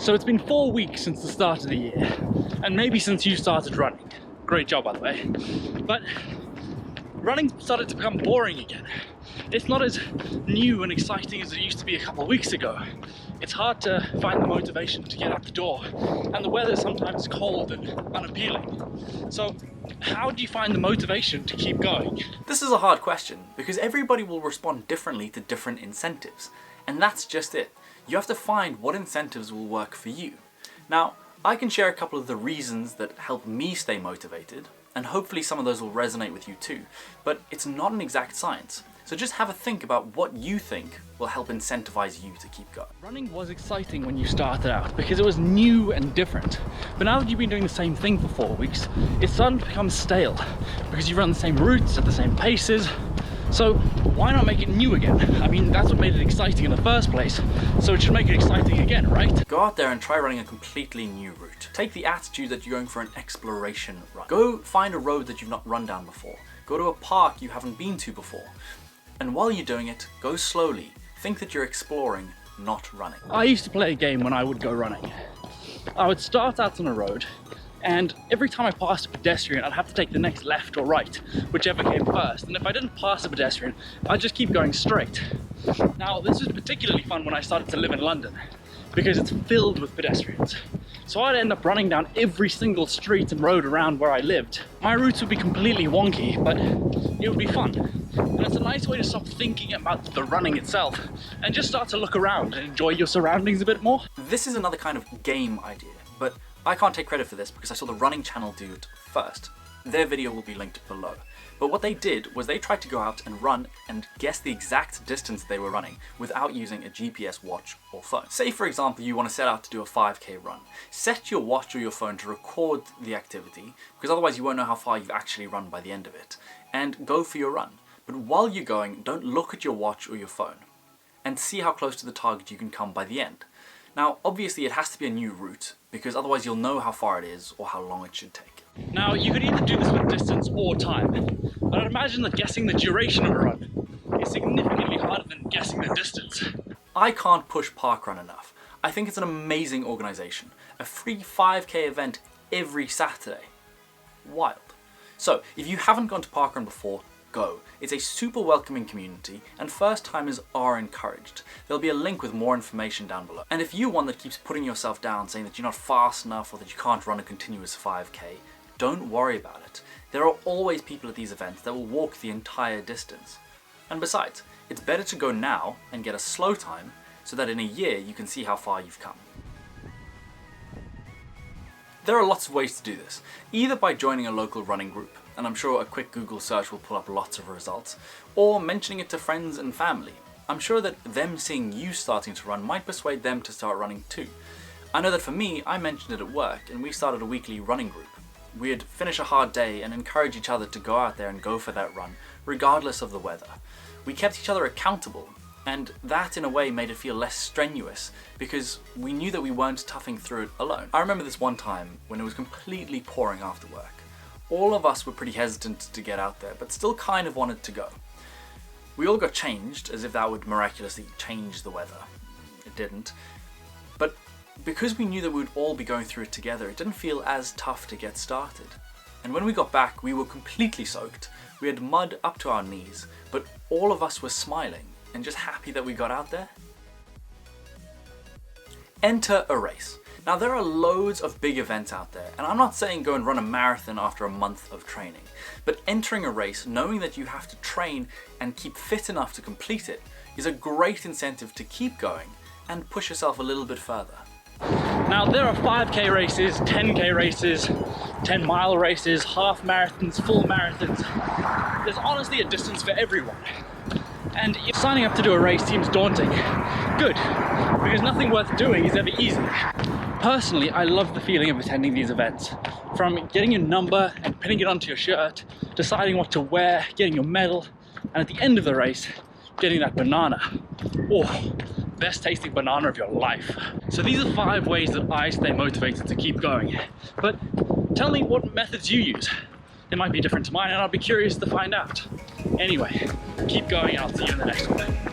So it's been 4 weeks since the start of the year, and maybe since you started running. Great job, by the way. But running started to become boring again. It's not as new and exciting as it used to be a couple of weeks ago. It's hard to find the motivation to get out the door, and the weather sometimes is cold and unappealing. So how do you find the motivation to keep going? This is a hard question because everybody will respond differently to different incentives, and that's just it. You have to find what incentives will work for you. Now, I can share a couple of the reasons that help me stay motivated, and hopefully some of those will resonate with you too, but it's not an exact science. So just have a think about what you think will help incentivize you to keep going. Running was exciting when you started out because it was new and different. But now that you've been doing the same thing for 4 weeks, it's starting to become stale because you run the same routes at the same paces. So why not make it new again? I mean, that's what made it exciting in the first place, so it should make it exciting again, right? Go out there and try running a completely new route. Take the attitude that you're going for an exploration run. Go find a road that you've not run down before. Go to a park you haven't been to before. And while you're doing it, go slowly. Think that you're exploring, not running. I used to play a game when I would go running. I would start out on a road, and every time I passed a pedestrian, I'd have to take the next left or right, whichever came first. And if I didn't pass a pedestrian, I'd just keep going straight. Now, this was particularly fun when I started to live in London, because it's filled with pedestrians. So I'd end up running down every single street and road around where I lived. My routes would be completely wonky, but it would be fun. And it's a nice way to stop thinking about the running itself and just start to look around and enjoy your surroundings a bit more. This is another kind of game idea, but I can't take credit for this because I saw the running channel do it first. Their video will be linked below. But what they did was they tried to go out and run and guess the exact distance they were running without using a GPS watch or phone. Say for example you want to set out to do a 5k run. Set your watch or your phone to record the activity, because otherwise you won't know how far you've actually run by the end of it, and go for your run. But while you're going, don't look at your watch or your phone, and see how close to the target you can come by the end. Now obviously it has to be a new route, because otherwise you'll know how far it is or how long it should take. Now, you could either do this with distance or time, but I'd imagine that guessing the duration of a run is significantly harder than guessing the distance. I can't push Parkrun enough. I think it's an amazing organisation. A free 5k event every Saturday. Wild. So, if you haven't gone to Parkrun before, go. It's a super welcoming community, and first timers are encouraged. There'll be a link with more information down below. And if you're one that keeps putting yourself down, saying that you're not fast enough or that you can't run a continuous 5k, don't worry about it. There are always people at these events that will walk the entire distance. And besides, it's better to go now and get a slow time so that in a year you can see how far you've come. There are lots of ways to do this, either by joining a local running group, and I'm sure a quick Google search will pull up lots of results, or mentioning it to friends and family. I'm sure that them seeing you starting to run might persuade them to start running too. I know that for me, I mentioned it at work and we started a weekly running group. We'd finish a hard day and encourage each other to go out there and go for that run, regardless of the weather. We kept each other accountable, and that in a way made it feel less strenuous because we knew that we weren't toughing through it alone. I remember this one time when it was completely pouring after work. All of us were pretty hesitant to get out there, but still kind of wanted to go. We all got changed, as if that would miraculously change the weather. It didn't. But because we knew that we would all be going through it together, it didn't feel as tough to get started. And when we got back, we were completely soaked. We had mud up to our knees, but all of us were smiling and just happy that we got out there. Enter a race. Now there are loads of big events out there, and I'm not saying go and run a marathon after a month of training, but entering a race knowing that you have to train and keep fit enough to complete it is a great incentive to keep going and push yourself a little bit further. Now there are 5k races, 10k races, 10-mile races, half marathons, full marathons. There's honestly a distance for everyone. And if signing up to do a race seems daunting, good, because nothing worth doing is ever easy. Personally, I love the feeling of attending these events. From getting your number and pinning it onto your shirt, deciding what to wear, getting your medal, and at the end of the race, getting that banana. Oh, best tasting banana of your life. So these are 5 ways that I stay motivated to keep going. But tell me what methods you use. They might be different to mine, and I'll be curious to find out. Anyway, keep going and I'll see you in the next one.